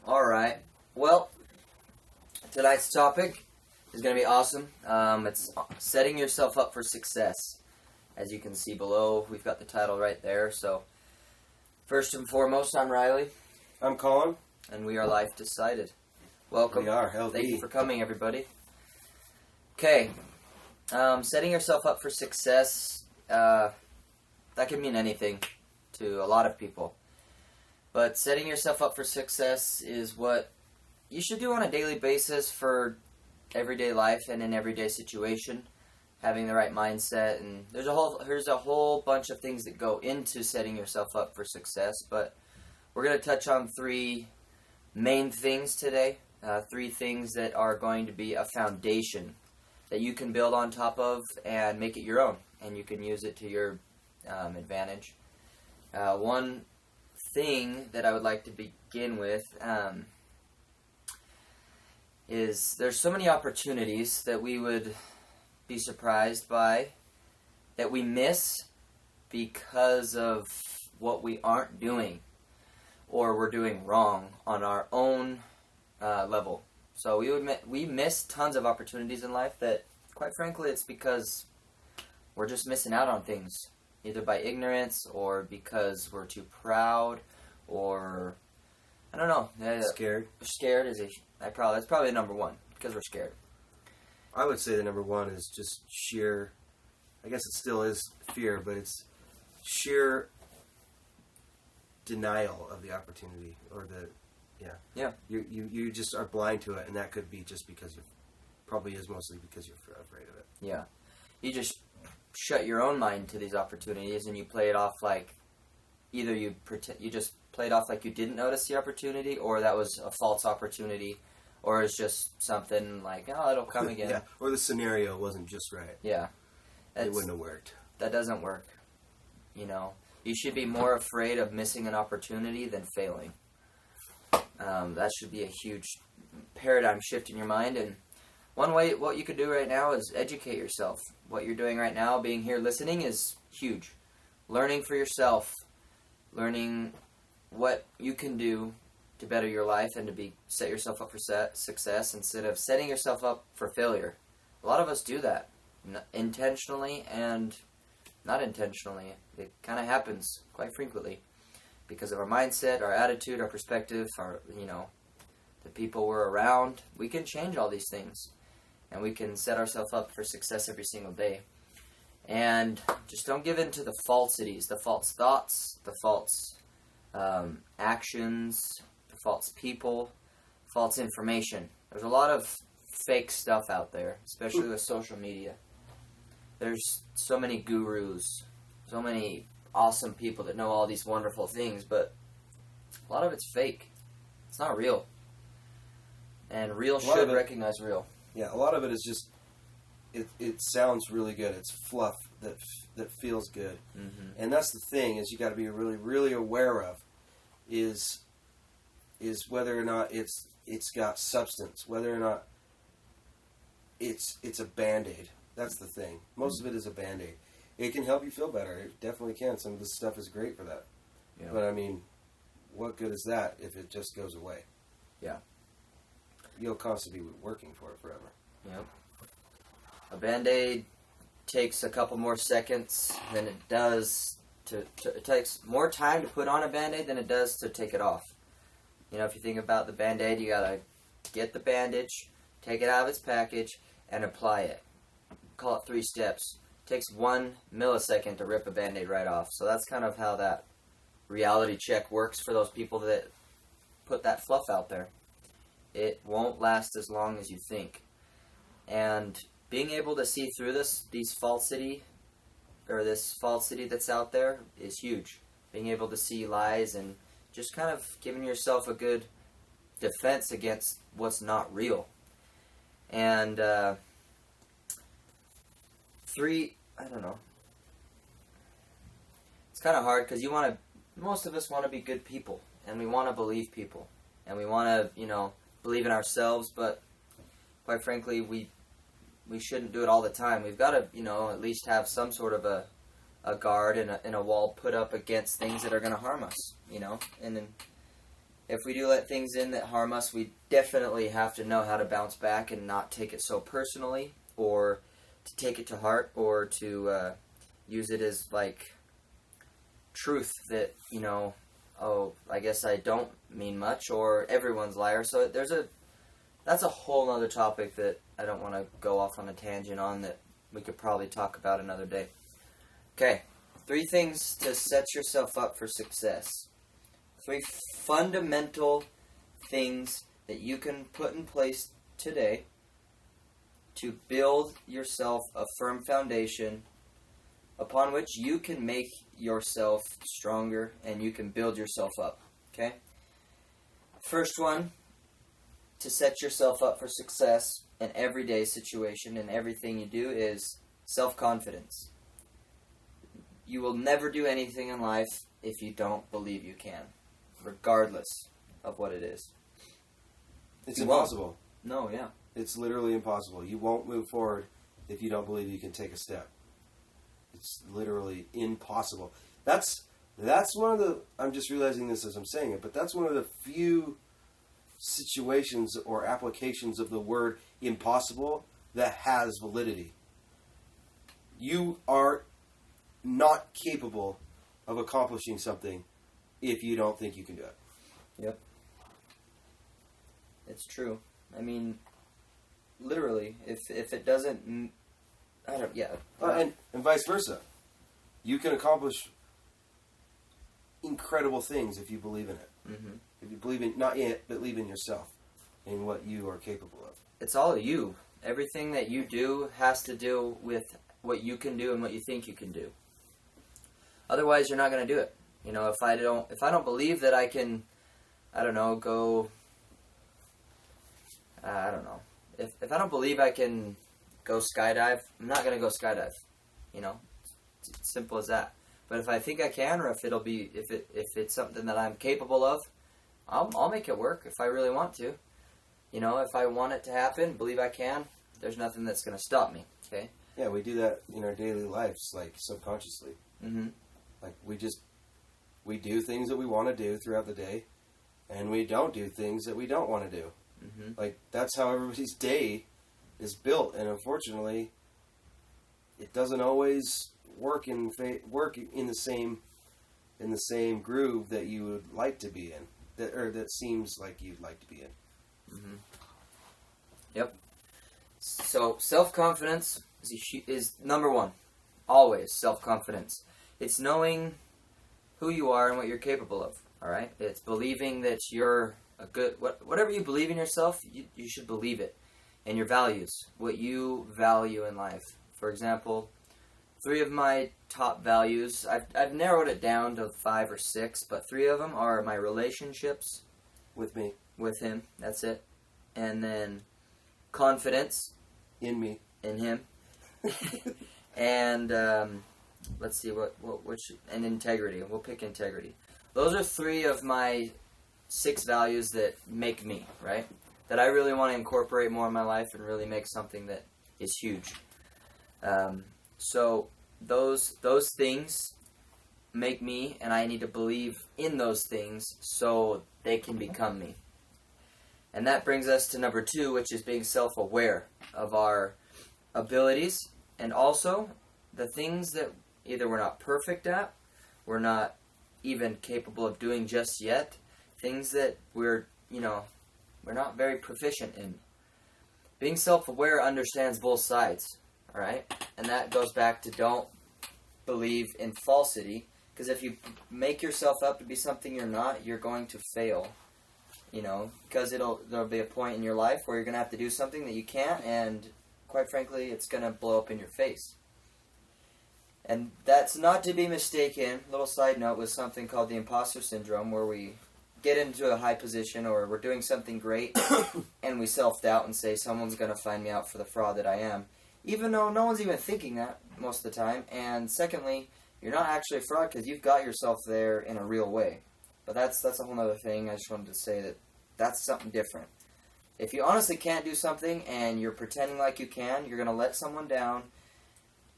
Alright, well, tonight's topic is going to be awesome. It's setting yourself up for success. As you can see below, we've got the title right there. So, first and foremost, I'm Riley. I'm Colin. And we are Life Decided. Welcome. We are, hell Thank you for coming, everybody. Okay, setting yourself up for success, that can mean anything to a lot of people. But setting yourself up for success is what you should do on a daily basis for everyday life and in everyday situation. Having the right mindset, and there's a whole bunch of things that go into setting yourself up for success. But we're going to touch on three main things today. Three things that are going to be a foundation that you can build on top of and make it your own, and you can use it to your advantage. One thing that I would like to begin with is there's so many opportunities that we would be surprised by that we miss because of what we aren't doing or we're doing wrong on our own level. So we miss tons of opportunities in life that, quite frankly, it's because we're just missing out on things. Either by ignorance or because we're too proud, or I don't know. Scared. Scared is that's probably number one, because we're scared. I would say the number one is just sheer. I guess it still is fear, but it's sheer denial of the opportunity, or yeah. You just are blind to it, and that could be just because probably is mostly because you're afraid of it. Yeah, you just shut your own mind to these opportunities, and you play it off like either you just played off like you didn't notice the opportunity, or that was a false opportunity, or it's just something like, oh, it'll come again. Yeah, or the scenario wasn't just right. Yeah, it wouldn't have worked. That doesn't work. You should be more afraid of missing an opportunity than failing. That should be a huge paradigm shift in your mind. And one way, what you could do right now is educate yourself. What you're doing right now, being here listening, is huge. Learning for yourself, learning what you can do to better your life and to set yourself up for success instead of setting yourself up for failure. A lot of us do that, intentionally and not intentionally. It kind of happens quite frequently because of our mindset, our attitude, our perspective, the people we're around. We can change all these things, and we can set ourselves up for success every single day. And just don't give in to the falsities, the false thoughts, the false actions, the false people, false information. There's a lot of fake stuff out there, especially with social media. There's so many gurus, so many awesome people that know all these wonderful things, but a lot of it's fake. It's not real. And real should recognize real. Yeah, a lot of it is just, it sounds really good. It's fluff that feels good. Mm-hmm. And that's the thing, is you got to be really, really aware of, is whether or not it's got substance, whether or not it's a Band-Aid. That's the thing. Most of it is a Band-Aid. It can help you feel better. It definitely can. Some of this stuff is great for that. Yeah. But, I mean, what good is that if it just goes away? Yeah. You'll constantly be working for it forever. Yep. A Band-Aid takes a couple more seconds than it does it takes more time to put on a Band-Aid than it does to take it off. If you think about the Band-Aid, you gotta get the bandage, take it out of its package, and apply it. Call it 3 steps. It takes 1 millisecond to rip a Band-Aid right off. So that's kind of how that reality check works for those people that put that fluff out there. It won't last as long as you think. And being able to see through this falsity that's out there is huge. Being able to see lies and just kind of giving yourself a good defense against what's not real. And 3, I don't know. It's kind of hard because most of us want to be good people, and we want to believe people, and we want to, believe in ourselves, but quite frankly, we shouldn't do it all the time. We've got to, at least have some sort of a guard and a wall put up against things that are going to harm us, and then if we do let things in that harm us, we definitely have to know how to bounce back and not take it so personally, or to take it to heart, or to use it as like truth that, you know, oh, I guess I don't mean much, or everyone's liar. So that's a whole other topic that I don't want to go off on a tangent on, that we could probably talk about another day. Okay, 3 things to set yourself up for success. 3 fundamental things that you can put in place today to build yourself a firm foundation upon which you can make yourself stronger and you can build yourself up. Okay? First one, to set yourself up for success in everyday situation and everything you do, is self-confidence. You will never do anything in life if you don't believe you can, regardless of what it is. It's impossible. No, yeah. It's literally impossible. You won't move forward if you don't believe you can take a step. It's literally impossible. That's one of the, I'm just realizing this as I'm saying it, but that's one of the few situations or applications of the word impossible that has validity. You are not capable of accomplishing something if you don't think you can do it. Yep. It's true. I mean, literally, if it doesn't, I don't, yeah. And vice versa. You can accomplish incredible things if you believe in it. Mm-hmm. If you believe in, not in it, but believe in yourself, in what you are capable of. It's all you. Everything that you do has to do with what you can do and what you think you can do. Otherwise, you're not going to do it. You know, if I don't believe that I can, I don't know, go, I don't know. If I don't believe I can go skydive, I'm not going to go skydive. You know, it's simple as that. But if I think I can, or if it's something that I'm capable of, I'll make it work if I really want to. You know, if I want it to happen, believe I can, there's nothing that's going to stop me. Okay? Yeah, we do that in our daily lives, like subconsciously. Mm-hmm. Like we do things that we want to do throughout the day, and we don't do things that we don't want to do. Mm-hmm. Like that's how everybody's day is built, and unfortunately, it doesn't always work in the same groove that you would like to be in, that seems like you'd like to be in. Mm-hmm. Yep. So self-confidence is number one. Always self-confidence. It's knowing who you are and what you're capable of. All right. It's believing that you're a good. Whatever you believe in yourself, you should believe it, and your values, what you value in life. For example, 3 of my top values. I've narrowed it down to 5 or 6, but 3 of them are my relationships With me. with him. That's it. And then confidence In me. in him. And let's see and integrity. We'll pick integrity. Those are 3 of my 6 values that make me, right? That I really want to incorporate more in my life and really make something that is huge. So those things make me, and I need to believe in those things so they can become me. And that brings us to number 2, which is being self-aware of our abilities, and also the things that either we're not perfect at, we're not even capable of doing just yet, things that we're not very proficient in. Being self-aware understands both sides, all right? And that goes back to don't believe in falsity, because if you make yourself up to be something you're not, you're going to fail. You know, because there'll be a point in your life where you're going to have to do something that you can't, and quite frankly, it's going to blow up in your face. And that's not to be mistaken, little side note, with something called the imposter syndrome, where we get into a high position or we're doing something great and we self-doubt and say someone's going to find me out for the fraud that I am, even though no one's even thinking that most of the time. And secondly, you're not actually a fraud because you've got yourself there in a real way. But that's a whole other thing. I just wanted to say that that's something different. If you honestly can't do something and you're pretending like you can, you're going to let someone down.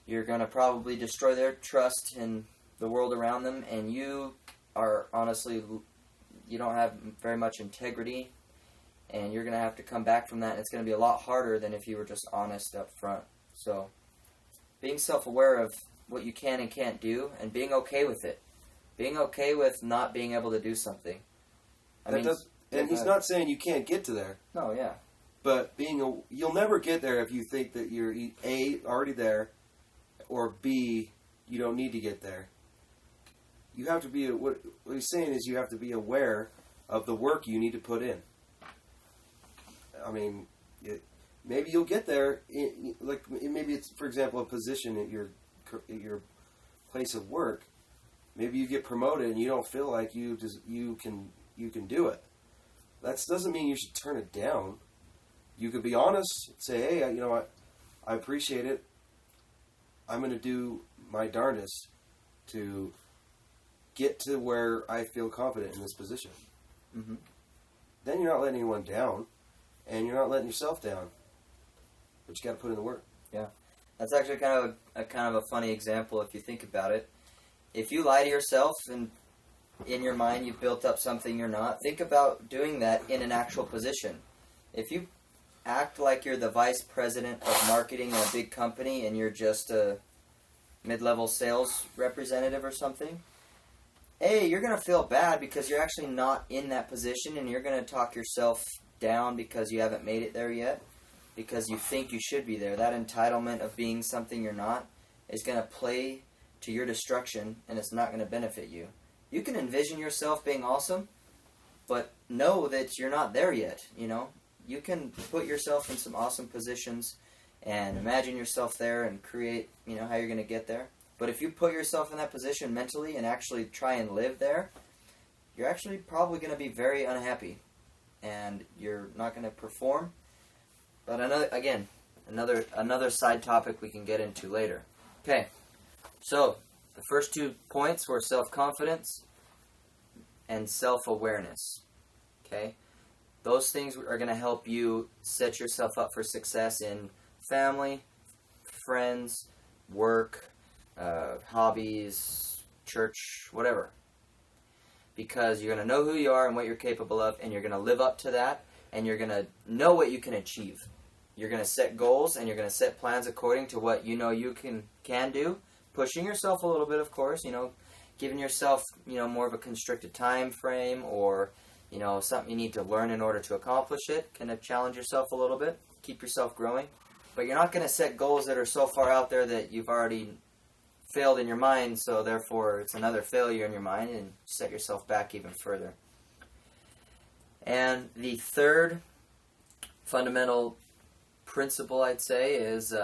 You're going to probably destroy their trust in the world around them, and you are honestly you don't have very much integrity, and you're going to have to come back from that, and it's going to be a lot harder than if you were just honest up front. So, being self-aware of what you can and can't do, and being okay with it. Being okay with not being able to do something. And he's not saying you can't get to there. No, yeah. But you'll never get there if you think that you're A, already there, or B, you don't need to get there. You have to be, what he's saying is you have to be aware of the work you need to put in. I mean, maybe you'll get there, maybe it's, for example, a position at your place of work. Maybe you get promoted and you don't feel like you can do it. That doesn't mean you should turn it down. You could be honest, say, hey, you know what, I appreciate it. I'm going to do my darndest to get to where I feel confident in this position. Mm-hmm. Then you're not letting anyone down, and you're not letting yourself down. But you got to put in the work. Yeah, that's actually kind of a funny example if you think about it. If you lie to yourself and in your mind you've built up something you're not, think about doing that in an actual position. If you act like you're the vice president of marketing in a big company and you're just a mid-level sales representative or something, you're going to feel bad because you're actually not in that position, and you're going to talk yourself down because you haven't made it there yet, because you think you should be there. That entitlement of being something you're not is going to play to your destruction, and it's not going to benefit you. You can envision yourself being awesome, but know that you're not there yet, you know? You can put yourself in some awesome positions and imagine yourself there and create, how you're going to get there. But if you put yourself in that position mentally and actually try and live there, you're actually probably going to be very unhappy, and you're not going to perform. But another side topic we can get into later. Okay, so the first 2 points were self-confidence and self-awareness. Okay, those things are going to help you set yourself up for success in family, friends, work, hobbies, church, whatever. Because you're going to know who you are and what you're capable of, and you're going to live up to that, and you're going to know what you can achieve. You're going to set goals, and you're going to set plans according to what you know you can do, pushing yourself a little bit, of course, giving yourself, more of a constricted time frame, or, something you need to learn in order to accomplish it. Kind of challenge yourself a little bit, keep yourself growing. But you're not going to set goals that are so far out there that you've already failed in your mind, so therefore it's another failure in your mind, and set yourself back even further. And the third fundamental principle, I'd say, is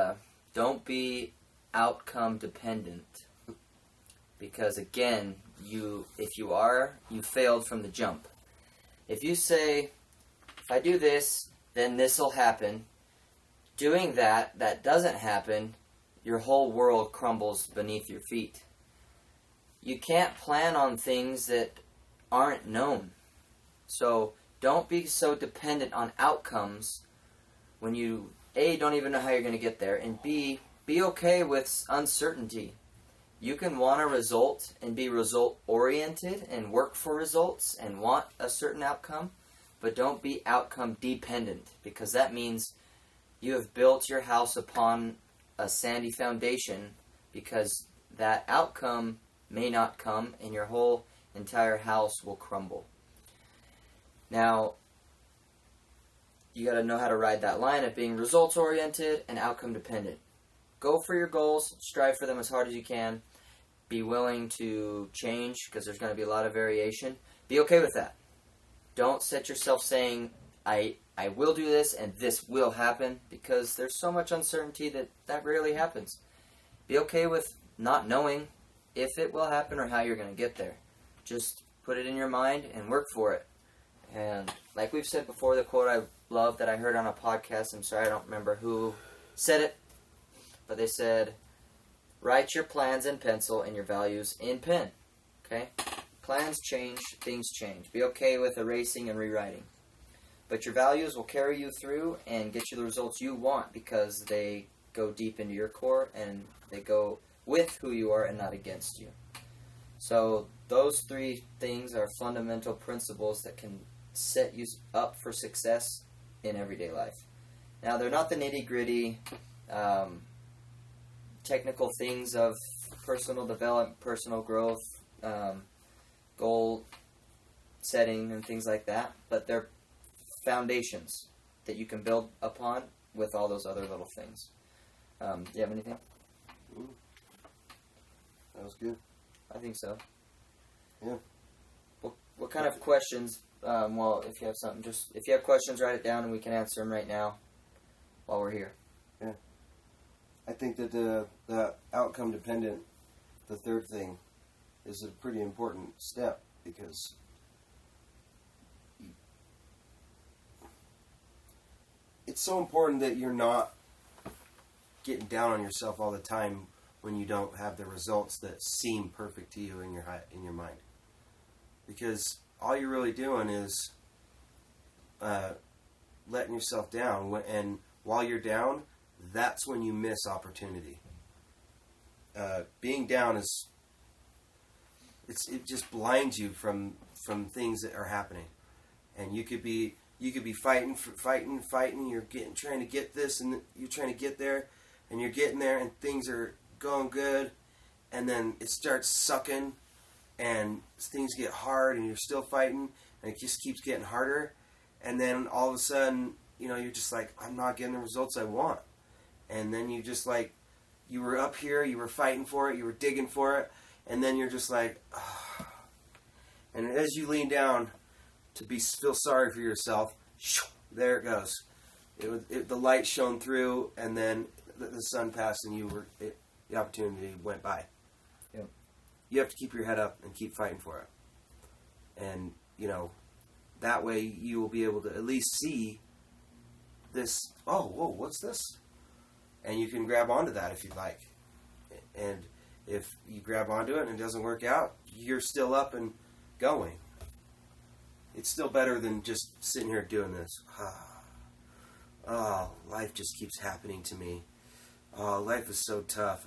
don't be outcome dependent. Because again, if you are, you failed from the jump. If you say, if I do this, then this will happen, doing that doesn't happen, your whole world crumbles beneath your feet. You can't plan on things that aren't known. So don't be so dependent on outcomes when you, A, don't even know how you're going to get there, and B, be okay with uncertainty. You can want a result and be result-oriented and work for results and want a certain outcome, but don't be outcome dependent, because that means you have built your house upon a sandy foundation, because that outcome may not come and your whole entire house will crumble. Now, you got to know how to ride that line of being results-oriented and outcome-dependent. Go for your goals, strive for them as hard as you can, be willing to change, because there's going to be a lot of variation. Be okay with that. Don't set yourself saying, I will do this and this will happen, because there's so much uncertainty that rarely happens. Be okay with not knowing if it will happen or how you're going to get there. Just put it in your mind and work for it. And like we've said before, the quote I love that I heard on a podcast, I'm sorry I don't remember who said it, but they said, write your plans in pencil and your values in pen. Okay? Plans change, things change. Be okay with erasing and rewriting. But your values will carry you through and get you the results you want, because they go deep into your core and they go with who you are and not against you. So those three things are fundamental principles that can set you up for success in everyday life. Now, they're not the nitty-gritty technical things of personal development, personal growth, goal setting, and things like that, but they're foundations that you can build upon with all those other little things. Do you have anything? That was good. I think so. Yeah. What kind of questions? Well, if you have something, if you have questions, write it down, and we can answer them right now while we're here. Yeah. I think that the outcome dependent, the third thing, is a pretty important step, because it's so important that you're not getting down on yourself all the time when you don't have the results that seem perfect to you in your mind, because all you're really doing is letting yourself down, and while you're down, that's when you miss opportunity. Being down it just blinds you from things that are happening, and you could be fighting. You're trying to get this, and you're trying to get there, and you're getting there, and things are going good, and then it starts sucking, and things get hard, and you're still fighting, and it just keeps getting harder, and then all of a sudden, you're just like, I'm not getting the results I want, and then you just like, you were up here, you were fighting for it, you were digging for it, and then you're just like, oh. And as you lean down to feel sorry for yourself, there it goes. The light shone through, and then the sun passed, and the opportunity went by. Yep. You have to keep your head up and keep fighting for it. And, that way you will be able to at least see this, oh, whoa, what's this? And you can grab onto that if you'd like. And if you grab onto it and it doesn't work out, you're still up and going. It's still better than just sitting here doing this. Oh, life just keeps happening to me. Oh, life is so tough.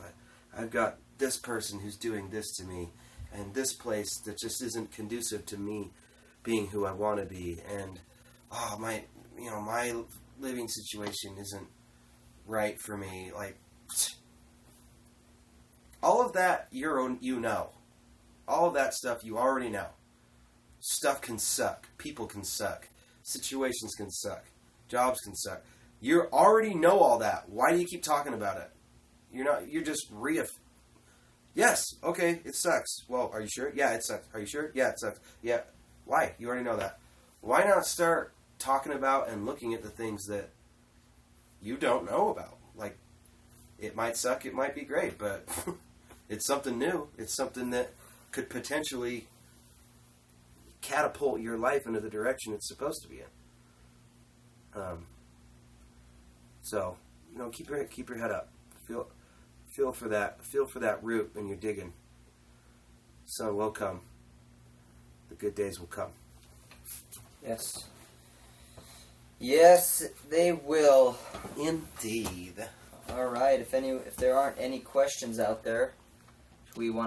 I've got this person who's doing this to me, and this place that just isn't conducive to me being who I want to be. And my living situation isn't right for me. Like, all of that, all of that stuff you already know. Stuff can suck. People can suck. Situations can suck. Jobs can suck. You already know all that. Why do you keep talking about it? You're just yes, okay, it sucks. Well, are you sure? Yeah, it sucks. Are you sure? Yeah, it sucks. Yeah. Why? You already know that. Why not start talking about and looking at the things that you don't know about? Like, it might suck, it might be great, but it's something new. It's something that could potentially catapult your life into the direction it's supposed to be in. So, keep your head up. Feel for that root when you're digging. Sun will come. The good days will come. Yes. Yes, they will. Indeed. All right. If there aren't any questions out there, we want to